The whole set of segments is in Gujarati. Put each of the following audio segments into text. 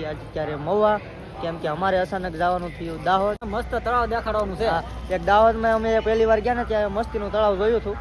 છીએ આજે અત્યારે મહુવા, કેમ કે અમારે અચાનક જવાનું થયું દાહોદ. મસ્ત તળાવ દેખાડવાનું છે. એક દાહોદમાં અમે પહેલી વાર ગયા ને ત્યાં મસ્તીનું તળાવ જોયું હતું.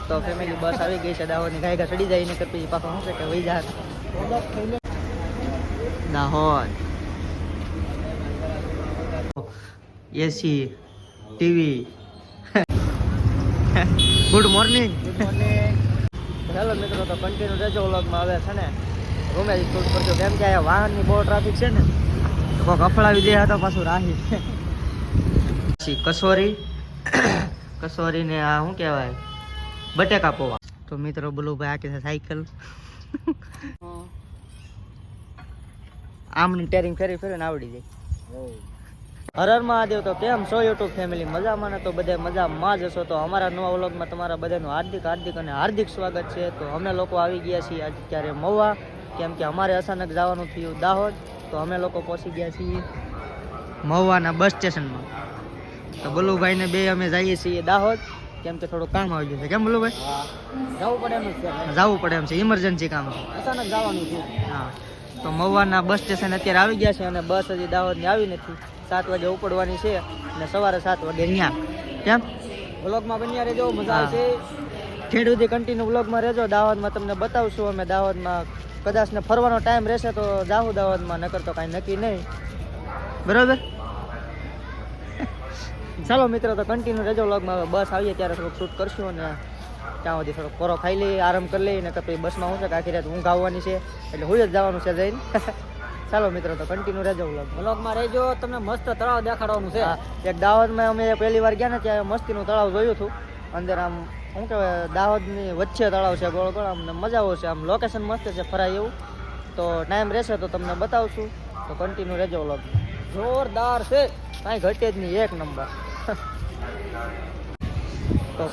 તો ફેમિલી બસ આવી ગઈ છે દાહોદની, ગાયકા ચડી જાય ને પછી પાછો શું છે કે વહી જાય દાહોદ. એસી ટીવી. Good morning. ચાલો મિત્રો, તો કન્ટિન્યુ રહેજો વ્લોગમાં. હવે છે ને રૂમે જ શૂટ કરજો, કેમ કે અહીંયા વાહનની બહુ ટ્રાફિક છે ને, તો કોઈક અફળાવી દે તો પાછું રાહી. પછી કસોરી ને આ શું કહેવાય, બટેકા પોવા. તો મિત્રો બલુભાઈ આ કે છે સાયકલ. આમની ટેરિંગ ફેરી ફેરીને આવડી જાય. હર હર મહાદેવ. તો કેમ છો યુટ્યુબ ફેમિલી, મજામાં ને? તો બધા મજામાં જ હશો. તો અમારા નવા વ્લોગમાં તમારા બધાનું હાર્દિક અને હાર્દિક સ્વાગત છે. તો અમે લોકો આવી ગયા છીએ આજે અત્યારે મહુવા, કેમ કે અમારે અચાનક જવાનું થયું દાહોદ. તો અમે લોકો પહોંચી ગયા છીએ મહુવાના બસ સ્ટેશનમાં. તો બલુભાઈને બે અમે જઈએ છીએ દાહોદ, કેમ કે થોડું કામ આવી ગયું છે. કેમ બલુભાઈ? જવું પડે એમ છે, ઇમરજન્સી કામ છે, અચાનક જવાનું છે. હા. તો મહુવાના બસ સ્ટેશન અત્યારે આવી ગયા છે અને બસ હજી દાહોદની આવી નથી. 7 વાગે ઉપડવાની છે અને સવારે 7 વાગે ત્યાં. કેમ વ્લોગમાં બન્યા રહેજો, મજા આવશે. ઠેઠ સુધી કન્ટિન્યુ વ્લોગમાં રહેજો. દાહોદમાં તમને બતાવશું અમે. દાહોદમાં કદાચ ને ફરવાનો ટાઈમ રહેશે તો જાહું દાહોદમાં, નકર તો કાંઈ નક્કી નહીં. બરાબર? ચાલો મિત્રો, તો કન્ટિન્યુ રહેજો વ્લોગમાં. હવે બસ આવીએ ત્યારે થોડુંક શૂટ કરશું અને ત્યાં સુધી થોડોક પોરો ખાઈ લઈએ, આરામ કરી લઈએ. ને પછી બસમાં શું છે કે આખી રાત ઊંઘ આવવાની છે, એટલે હું જ જવાનું છે જઈને. ચાલો મિત્રો, તો કન્ટિન્યુ રહેજો વ્લોગમાં રહેજો. તમને મસ્ત તળાવ દેખાડવાનું છે. એક દાહોદમાં અમે પહેલી વાર ગયા ને ત્યાં મસ્તીનું તળાવ જોયું હતું. અંદર આમ શું કહેવાય, દાહોદની વચ્ચે તળાવ છે, ગોળ ગોળ. અમને મજા આવશે, આમ લોકેશન મસ્ત છે ફરાય એવું. તો ટાઈમ રહેશે તો તમને બતાવશું. તો કન્ટિન્યુ રહેજો વ્લોગ. જોરદાર છે, કાંઈ ઘટે જ નહીં, એક નંબર. તો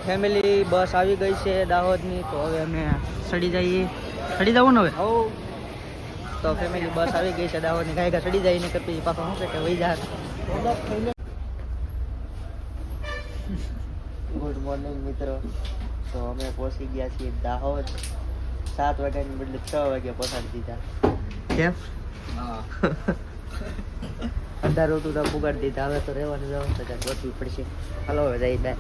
ફેમિલી બસ આવી ગઈ છે દાહોદની. તો હવે અમે ચડી જવું ને હવે. તો ફેમિલી બસ આવી ગઈ છે દાહોદની, ગાયકા ચડી જાય ને પછી પાછો શું છે કે વહી જાય. ગુડ મોર્નિંગ મિત્રો. તો અમે પહોંચી ગયા છીએ દાહોદ. 7 વાગ્યાની બદલે 6 વાગે પહોંચાડી દીધા. કેમ? અંધારું હતું તો પુગાડી દીધા. હવે તો રહેવાનું જવાનું તો ત્યાં ગોઠવી પડશે. હાલો હવે જઈ બાય.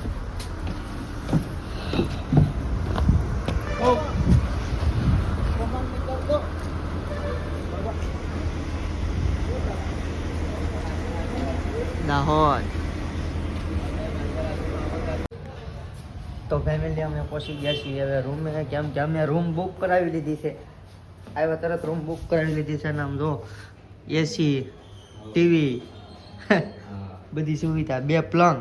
દાહોદ. તો ફેમિલી અમે પહોંચી ગયા છીએ હવે રૂમે, કેમ કે અમે રૂમ બુક કરાવી લીધી છે. આવ્યા તરત રૂમ બુક કરાવી લીધી છે. અને આમ જો એસી ટીવી બધી સુવિધા, 2 પલંગ,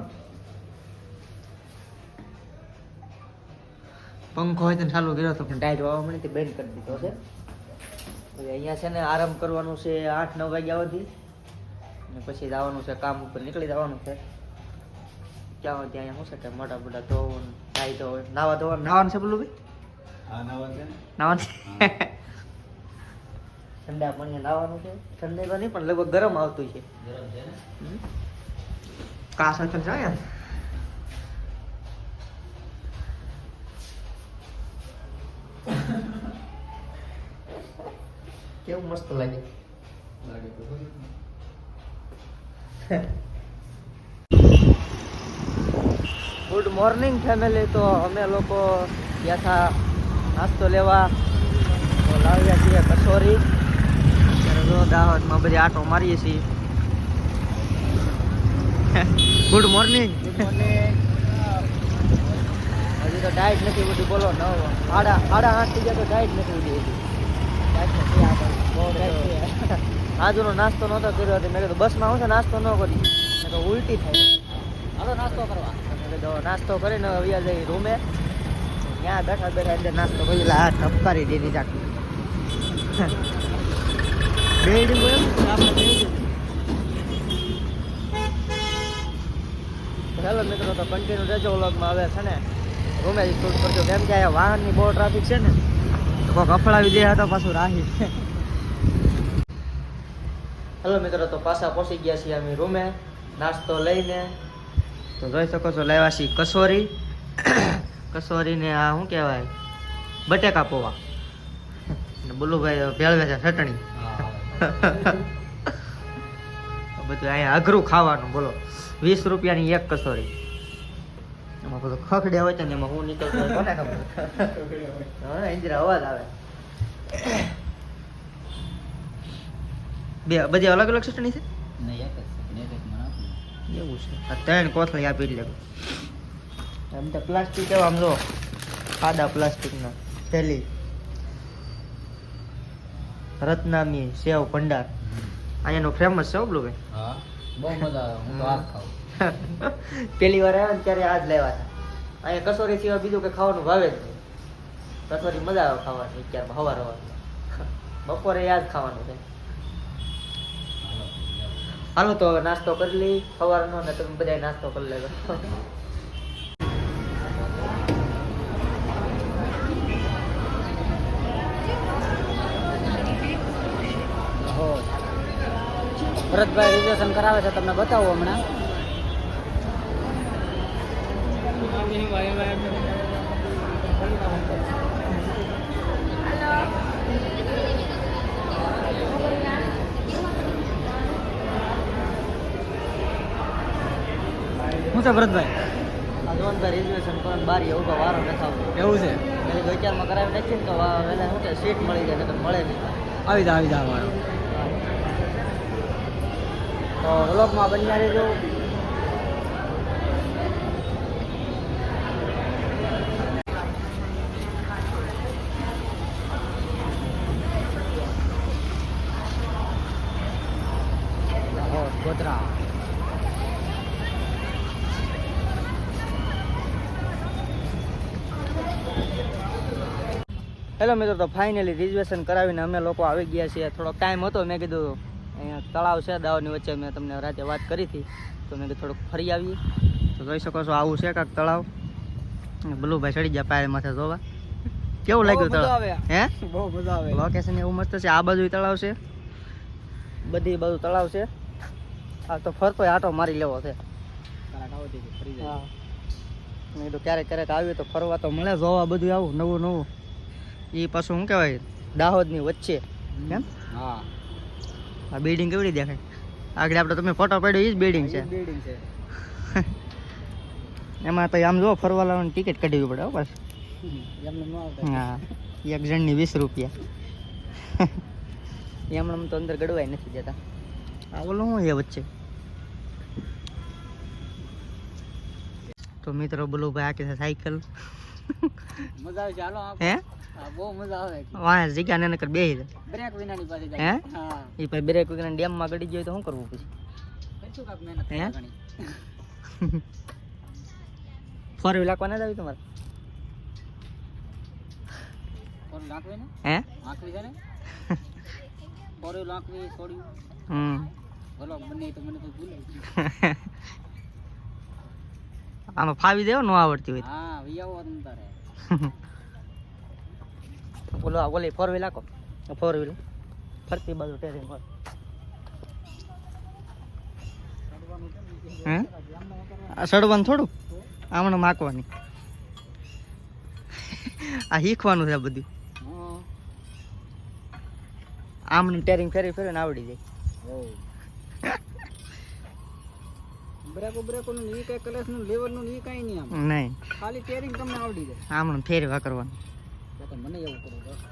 પંખો હોય તો ચાલુ કર્યો તો પણ ટાઈટ વાવા મળી બંધ કરી દીધો છે. હવે અહીંયા છે ને આરામ કરવાનું છે 8-9 વાગ્યા સુધી, અને પછી જવાનું છે કામ ઉપર, નીકળી જવાનું છે. ક્યાં હોય ત્યાં શું છે કે મોટા મોટા ધોવું, નાહી ધોવું, નાવાનું છે. બોલું ભાઈ નાવાનું ઠંડા પાણી નાવાનું છે. ઠંડે તો નહીં પણ લગભગ ગરમ આવતું છે. કાસ અચલ જાય કેવું મસ્ત લાગે. Good morning family. તો અમે લોકો ગયા હતા નાસ્તો લેવા, તો લાવ્યા છીએ કચોરી. દાહોદમાં બધી આટો મારીએ છીએ. Good morning. હજી તો ડાયટ નથી બધી, બોલો. 8:30 થઈ ગયા તો ડાયટ નથી બધી. આજુનો નાસ્તો નહોતો કર્યો હતો. મેં કીધું બસમાં હું છે નાસ્તો ન કરી તો ઉલટી થાય. હાલો નાસ્તો કરવા. નાસ્તો કરીને આવ્યા જઈ રૂમે. ત્યાં બેઠા અંદર નાસ્તો કરી આ ઠપકારી દીધી ચાકી. ચાલો મિત્રો, તો કન્ટિન્યુ રહેજો વ્લોગમાં. હવે છે ને રૂમે જ શૂટ કરજો, કેમ કે અહીંયા વાહનની બહુ ટ્રાફિક છે ને, તો કોઈક અફળાવી દે તો પાછું રાહી. હેલો મિત્રો, તો પાછા પહોંચી ગયા છીએ અમે રૂમે નાસ્તો લઈને. તો જોઈ શકો છો લાવ્યા છીએ કસોરી ને આ શું કહેવાય, બટેકા પોવા. બોલુભાઈ ભેળવે છે ચટણી. બધું અહીંયા અઘરું ખાવાનું બોલો 20 રૂપિયાની એક કસોરી એમાં બધું ખખડ્યા હોય છે ને એમાં હું નીકળતો હોય કોને ખબર હા ઇન્દ્રા અવાજ આવે બે બધી અલગ અલગ ચટણી છે નહીં એક જ મને આપી. એવું છે આ 3 કોથળી આપી લે એમ તો પ્લાસ્ટિક એવા આમ જો સાદા પ્લાસ્ટિકના થેલી રત્નામી સેવ ભંડાર અહીંયાનું ફેમસ છે પેલું ભાઈ હા બહુ મજા આવે હું તો આ જ ખાઉં. પેલી વાર આવ્યા ને ત્યારે આ જ લેવા હતા અહીંયા કસોરી સિવાય બીજું કંઈ ખાવાનું ભાવે જ નહીં કસોરી મજા આવે ખાવાની અત્યારમાં હવાર બપોરે યાદ ખાવાનું છે હાલો તો હવે નાસ્તો કરી લઈ સવારનો ને તમે બધા નાસ્તો કરી લેજો હો. ભરતભાઈ રિઝર્વેશન કરાવે છે તમને બતાવું હમણાં. શું છે ભરતભાઈ? આ જોનભાઈ રિઝર્વેશન કરવાનું બારી ઉભા વારો નથી આવતો એવું છે? એટલે વિચારમાં કરાવી નાખીએ ને તો વહેલા શું કે સીટ મળી જાય નકર મળે નહીં આવી જા મારો. તો વ્લોગમાં બન્યા રહેજો. ગોધરા હેલો મિત્રો તો ફાઇનલી રિઝર્વેશન કરાવીને અમે લોકો આવી ગયા છીએ થોડોક ટાઈમ હતો મેં કીધું અહીંયા તળાવ છે દાવની વચ્ચે મેં તમને રાતે વાત કરી હતી તો મેં કીધું થોડુંક ફરી આવીએ તો જોઈ શકો છો આવું છે કાંક તળાવ બલુભાઈ ચડી ગયા પાયર માથે જોવા કેવું લાગ્યું તળાવ હે બહુ મજા આવે. લોકેશન એવું મસ્ત છે આ બાજુ તળાવ છે બધી બાજુ તળાવ છે આ તો ફરતો આટો મારી લેવો છે હા મેં કીધું ક્યારેક ક્યારેક આવ્યું તો ફરવા તો મળે જોવા બધું આવું નવું નવું એ પાછું શું કહેવાય દાહોદની વચ્ચે કેમ હા આ બિલ્ડિંગ કેવડી દેખાય આગળ આપણે તમે ફોટો પાડ્યો એ જ બિલ્ડિંગ છે બિલ્ડિંગ છે. એમાં તો આમ જો ફરવા લાવવાની ટિકિટ કાઢવી પડે બસ એમને ન આવતા. હા એક જણની 20 રૂપિયા એમણે તો અંદર ગડવાય નથી જતા આ ઓલું શું એ વચ્ચે તો મિત્રો બોલું ભાઈ આ કે સાયકલ મજા આવે છે હાલો આપ. હે હા બહુ મજા આવે. વાહ જગ્યા ને નકર બેહી જાય બ્રેક વિનાની પાસે હે? જાય. હા એ પછી બ્રેક વગર ડેમમાં ગડી જાય તો શું કરવું પછી કઈશું કાપ મહેનત હે? ઘણી. ફોર વ્હીલ લાખવા ના જ આવી તમારે ફોર લાખવી ને હે આખવી છે ને ફોર લાખવી છોડ્યું હમ ભલો બને તો મને તો ભૂલે. આમાં ફાવી દેવો ન આવડતી હોય હા વિયાવો તમ તારે. બોલો ઓલી ફોર વ્હીલ આખો ફોર વ્હીલ ફરતી બાજુ ટેરિંગ હોય હે આ સડવાનું થોડું આમણે માકવાની આ શીખવાનું છે બધું હા આમની ટેરિંગ ફેરી ફેરીને આવડી જાય બ્રેકો નું ઈ કઈ કલસ નું લેવલ નું ઈ કઈ નહીં આમ નહીં ખાલી ટેરિંગ તમને આવડી જાય. આમણે ફેરવા કરવાનું તો મને એવું કરવું બસ.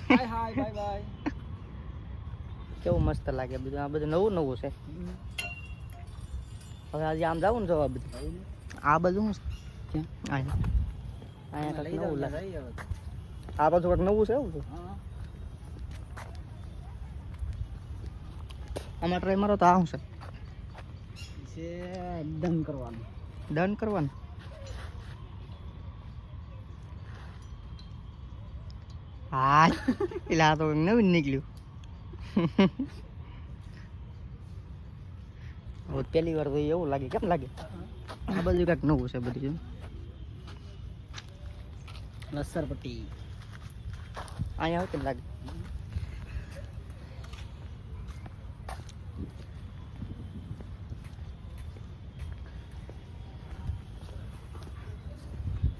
હાય હાય બાય બાય. કેવું મસ્ત લાગે બધું આ બધું નવું નવું છે હવે આજે આમ જાવું ને જોવા બધું આ બધું શું છે અહીંયા અહીંયા કંઈક નવું લાગે આ બધું કંઈક નવું છે એવું છે આમાં ટ્રાય મારો તો આ શું છે ડન કરવાનું. ડન કરવાનું હા એટલે આ તો કંઈક નવીન નીકળ્યું હવે પહેલી વાર તો એવું લાગે કેમ લાગે આ બધું કંઈક નવું છે બધું લસર પટ્ટી અહીંયા આવે કેમ લાગે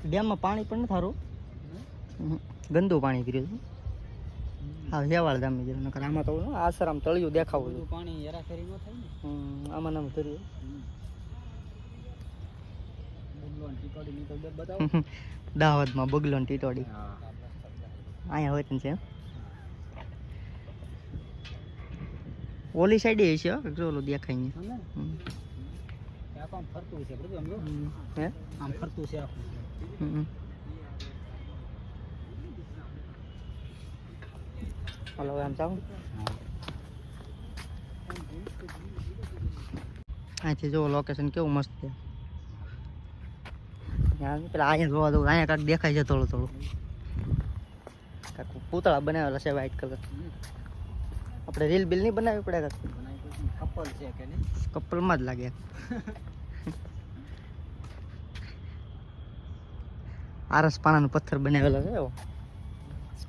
ડેમમાં પાણી પણ નથી સારું ગંદુ પાણી પીર્યું છે હા હેવાળ જામી ગયેલું નકર આમાં તો આસારામ તળિયું દેખાવું બધું પાણી હેરાફેરી ન થાય ને. આમાં નામ કર્યું બગલો ને ટીટોડી ની તો બે બતાવો. દાહોદમાં બગલો ને ટીટોડી હા. અહીંયા હોય છે એમ. ઓલી સાઈડે છે જો ઓલું દેખાય ને સમજે ને? આખું આમ ફરતું છે બધું આમ જો. હે આમ ફરતું છે આખું. હાલો હવે આમ જાઉં અહીંથી જો લોકેશન કેવું મસ્ત છે. પેલા અહીંયા જોવા દઉં અહીંયા કાંઈક દેખાય છે થોડું થોડું કાંઈક પૂતળા બનાવેલા છે વ્હાઈટ કલર. આપણે રીલ બિલ નહીં બનાવવી પડે કાંઈક કપલ છે કે નહીં? કપલમાં જ લાગે. આરસ પાનાનો પથ્થર બનાવેલો છે એવો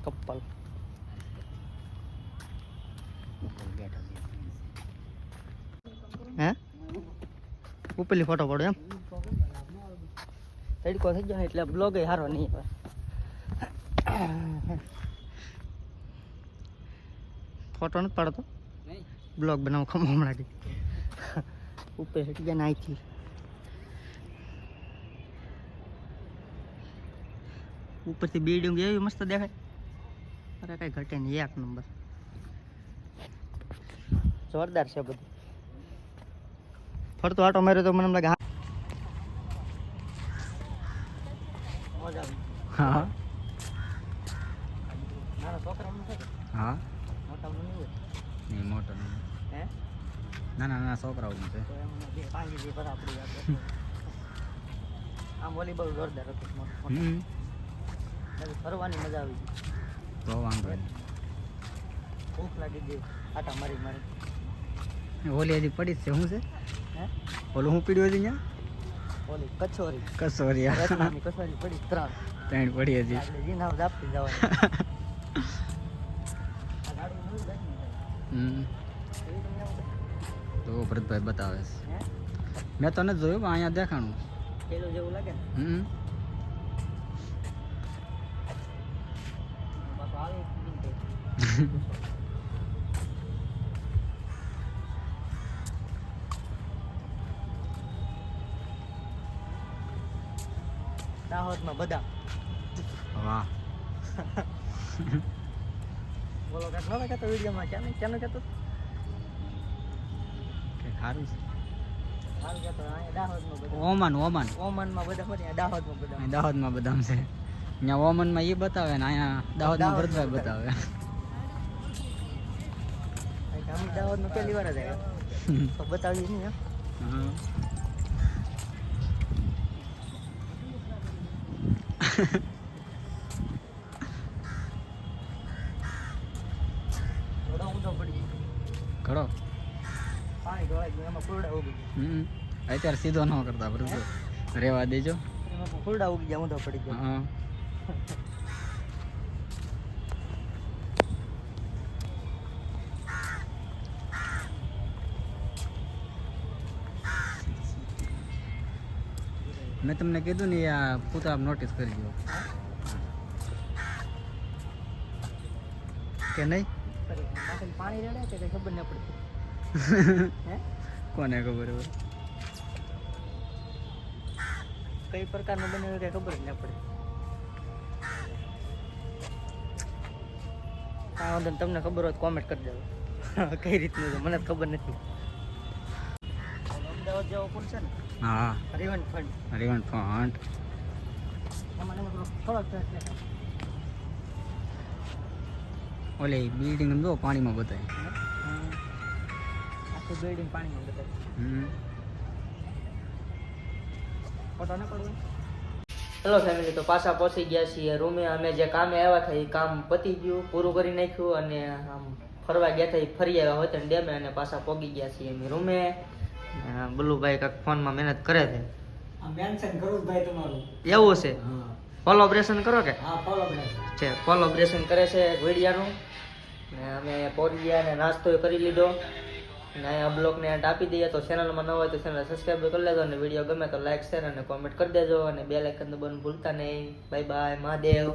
કપલ. હે ઉપરલી ફોટો પડો એમ તડકો થઈ ગયો ને એટલે બ્લોગ સારો નહીં આવે. ફોટો નથી પાડતો નહીં. બ્લોગ બનાવો ખમો હમણાં ઉપર હેઠી ગયા ને અહીંથી ઉપરથી બિલ્ડિંગ એવી મસ્ત દેખાય. અરે કઈ ઘટે નહીં એક નંબર જોરદાર છે બધું. ફરતો આટો માર્યો તો મને એમ લાગે હા નાના છોકરા હા. મોટા નહીં હોય નહીં મોટો નહીં. હે નાના છોકરાઓ છે. તો એમને બે પાંચી જે બરાબરી આપે. આમ વોલીબોલ જોરદાર હતું. ફરવાની મજા આવી ગઈ. તો વાંધો નહીં. ભૂખ લાગી ગઈ આટા મારી મારી. ઓલી હજી પડી જ છે. શું છે હે ઓલું હું પીડ્યું હતી ત્યાં? ઓલી કચોરી કસોરી. રત્નાની કચોરી પડી 3 ત્રણ પડી હજી. આપણે જીનાવ આપતી જવાની. આ ગાડી નહીં બેઠી એવી તમને આવું તો ભરતભાઈ બતાવે છે. હે મેં તો નથી જોયું પણ અહીંયા દેખાણું. પેલું જેવું લાગે ને પાછું આવે દાહોદમાં બધા વાહ. બોલો કાંક નવા કહેતો વિડીયોમાં ક્યાંનું કહેતો કે સારું છે. સારું કહેતો અહીંયા દાહોદમાં બધા ઓમાન ઓમાન ઓમાનમાં બધા ફરી દાહોદમાં બધા અહીં દાહોદમાં બદામ છે. અહીંયા ઓમાનમાં એ બતાવે ને અહીંયા દાહોદમાં ભરતભાઈ બતાવે. અમે દાહોદમાં પહેલી વાર જ આવ્યા તો બતાવીએ નહીં એમ. હા. થોડો ઊંધો પડી ગયો. ઘડો. પાણી ઢોળાઈ ગયું એમાં ફૂલડા ઉગી અત્યારે સીધો ન કરતા ભરતભાઈ. રેવા દેજો. ગયા એમાં ફૂલડા ઉગી ગયા ઊંધો પડી ગયો. હા. મેં તમને કીધું ને આ પૂતળા નોટિસ કરી દો કે નહીં. પાણી રેડે કે કઈ ખબર ન પડતી. હે કોને ખબર હોય. કઈ પ્રકારનું બને કઈ ખબર જ ન પડે. હા વાંધો નહીં, તમને ખબર હોય તો કોમેન્ટ કરી દેજો કઈ રીતનું છે મને જ ખબર નથી. અમદાવાદ જેવો પુલ છે ને હા. Riverfront riverfront. એમાં થોડોક ઓલી બિલ્ડિંગ જો પાણીમાં બતાય. આખું બિલ્ડિંગ પાણીમાં બતાવે. ફોટો ન પડવું. હેલો ફેમિલી, તો પાછા પહોંચી ગયા છીએ રૂમે. અમે જે કામે આવ્યા હતા એ કામ પતી ગયું, પૂરું કરી નાખ્યું અને આમ ફરવા ગયા હતા એ ફરી આવ્યા હોય ને ડેમે અને પાછા પહોંચી ગયા છીએ અમે રૂમે. બલ્લુભાઈ કાંઈક ફોનમાં મહેનત કરે છે. મેન્શન કરું ભાઈ તમારું. એવું છે, હા. કોલોબ્રેશન કરો કે હા કોલોબ્રેશન છે, કોલોબ્રેશન કરે છે વિડિયાનું. ને અમે પહોંચી ગયા અને નાસ્તો કરી લીધો અને અહીંયા બ્લોગને એન્ડ આપી દઈએ. તો ચેનલમાં ન હોય તો ચેનલ સબસ્ક્રાઈબ કરી લેજો અને વિડીયો ગમે તો લાઈક શેર અને કોમેન્ટ કરી દેજો અને બેલ આઇકન દબાવવાનું ભૂલતા નહીં. Bye bye, Mahadev.